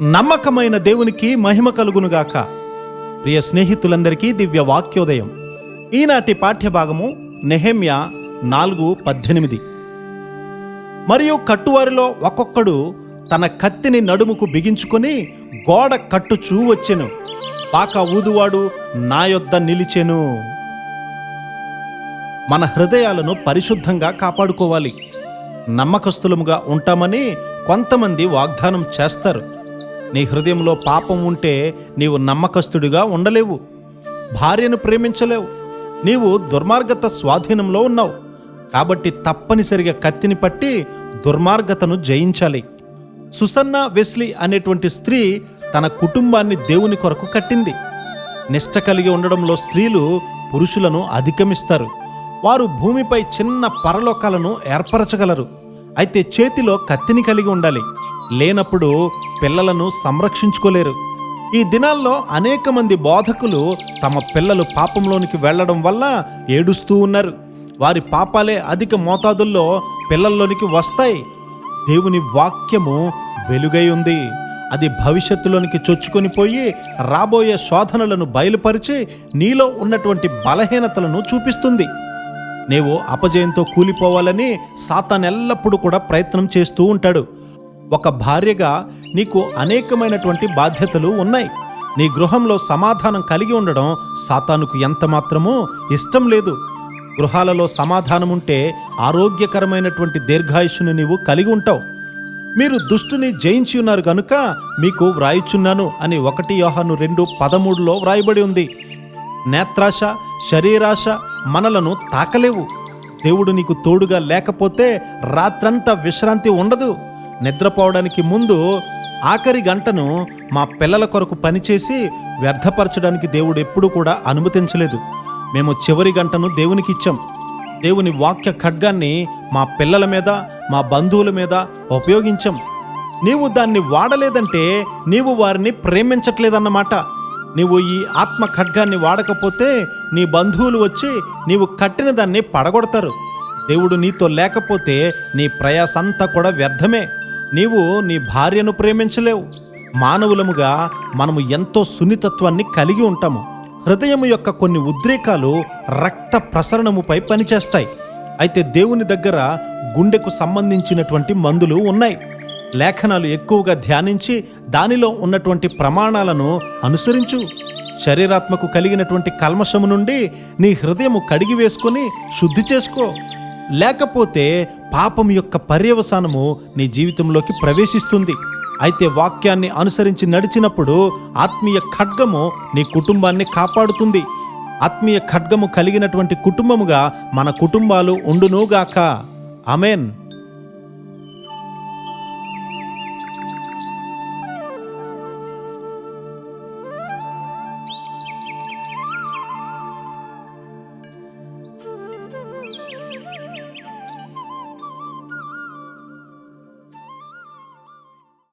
నమ్మకమైన దేవునికి మహిమ కలుగునుగాక. ప్రియ స్నేహితులందరికీ దివ్య వాక్యోదయం. ఈనాటి పాఠ్యభాగము నెహెమ్యా 4:18. మరియు కట్టువారిలో ఒక్కొక్కడు తన కత్తిని నడుముకు బిగించుకొని గోడ కట్టుచూ వచ్చెను. పాక ఊదువాడు నా యొద్ద నిలిచెను. మన హృదయాలను పరిశుద్ధంగా కాపాడుకోవాలి. నమ్మకస్తులముగా ఉంటామని కొంతమంది వాగ్దానం చేస్తారు. నీ హృదయంలో పాపం ఉంటే నీవు నమ్మకస్తుడిగా ఉండలేవు. భార్యను ప్రేమించలేవు. నీవు దుర్మార్గత స్వాధీనంలో ఉన్నావు. కాబట్టి తప్పనిసరిగా కత్తిని పట్టి దుర్మార్గతను జయించాలి. సుసన్నా వెస్లీ అనేటువంటి స్త్రీ తన కుటుంబాన్ని దేవుని కొరకు కట్టింది. నిష్ట కలిగి ఉండడంలో స్త్రీలు పురుషులను అధిగమిస్తారు. వారు భూమిపై చిన్న పరలోకాలను ఏర్పరచగలరు. అయితే చేతిలో కత్తిని కలిగి ఉండాలి. లేనప్పుడు పిల్లలను సంరక్షించుకోలేరు. ఈ దినాల్లో అనేక మంది బోధకులు తమ పిల్లలు పాపంలోనికి వెళ్లడం వల్ల ఏడుస్తూ ఉన్నారు. వారి పాపాలే అధిక మోతాదుల్లో పిల్లల్లోనికి వస్తాయి. దేవుని వాక్యము వెలుగై ఉంది. అది భవిష్యత్తులోనికి చొచ్చుకొని పోయి రాబోయే శోధనలను బయలుపరిచి నీలో ఉన్నటువంటి బలహీనతలను చూపిస్తుంది. నీవు అపజయంతో కూలిపోవాలని సాతాను ఎల్లప్పుడూ కూడా ప్రయత్నం చేస్తూ ఉంటాడు. ఒక భార్యగా నీకు అనేకమైనటువంటి బాధ్యతలు ఉన్నాయి. నీ గృహంలో సమాధానం కలిగి ఉండడం సాతానుకు ఎంత మాత్రమూ ఇష్టం లేదు. గృహాలలో సమాధానం ఉంటే ఆరోగ్యకరమైనటువంటి దీర్ఘాయుష్ను నీవు కలిగి ఉంటావు. మీరు దుష్టుని జయించి ఉన్నారు గనుక మీకు వ్రాయిచున్నాను అని 1 యోహాను 2:13 వ్రాయబడి ఉంది. నేత్రాశ, శరీరాశ మనలను తాకలేవు. దేవుడు నీకు తోడుగా లేకపోతే రాత్రంతా విశ్రాంతి ఉండదు. నిద్రపోవడానికి ముందు ఆఖరి గంటను మా పిల్లల కొరకు పనిచేసి వ్యర్థపరచడానికి దేవుడు ఎప్పుడూ కూడా అనుమతించలేదు. మేము చివరి గంటను దేవునికి ఇచ్చాం. దేవుని వాక్య ఖడ్గాన్ని మా పిల్లల మీద, మా బంధువుల మీద ఉపయోగించాం. నీవు దాన్ని వాడలేదంటే నీవు వారిని ప్రేమించట్లేదన్నమాట. నీవు ఈ ఆత్మ ఖడ్గాన్ని వాడకపోతే నీ బంధువులు వచ్చి నీవు కట్టిన దాన్ని పడగొడతారు. దేవుడు నీతో లేకపోతే నీ ప్రయాసంతా కూడా వ్యర్థమే. నీవు నీ భార్యను ప్రేమించలేవు. మానవులముగా మనము ఎంతో సున్నితత్వాన్ని కలిగి ఉంటాము. హృదయం యొక్క కొన్ని ఉద్రేకాలు రక్త ప్రసరణముపై పనిచేస్తాయి. అయితే దేవుని దగ్గర గుండెకు సంబంధించినటువంటి మందులు ఉన్నాయి. లేఖనాలు ఎక్కువగా ధ్యానించి దానిలో ఉన్నటువంటి ప్రమాణాలను అనుసరించు. శరీరాత్మకు కలిగినటువంటి కల్మషము నుండి నీ హృదయము కడిగి వేసుకొని శుద్ధి చేసుకో. లేకపోతే పాపం యొక్క పర్యవసానము నీ జీవితంలోకి ప్రవేశిస్తుంది. అయితే వాక్యాన్ని అనుసరించి నడిచినప్పుడు ఆత్మీయ ఖడ్గము నీ కుటుంబాన్ని కాపాడుతుంది. ఆత్మీయ ఖడ్గము కలిగినటువంటి కుటుంబముగా మన కుటుంబాలు ఉండునుగాక. ఆమేన్.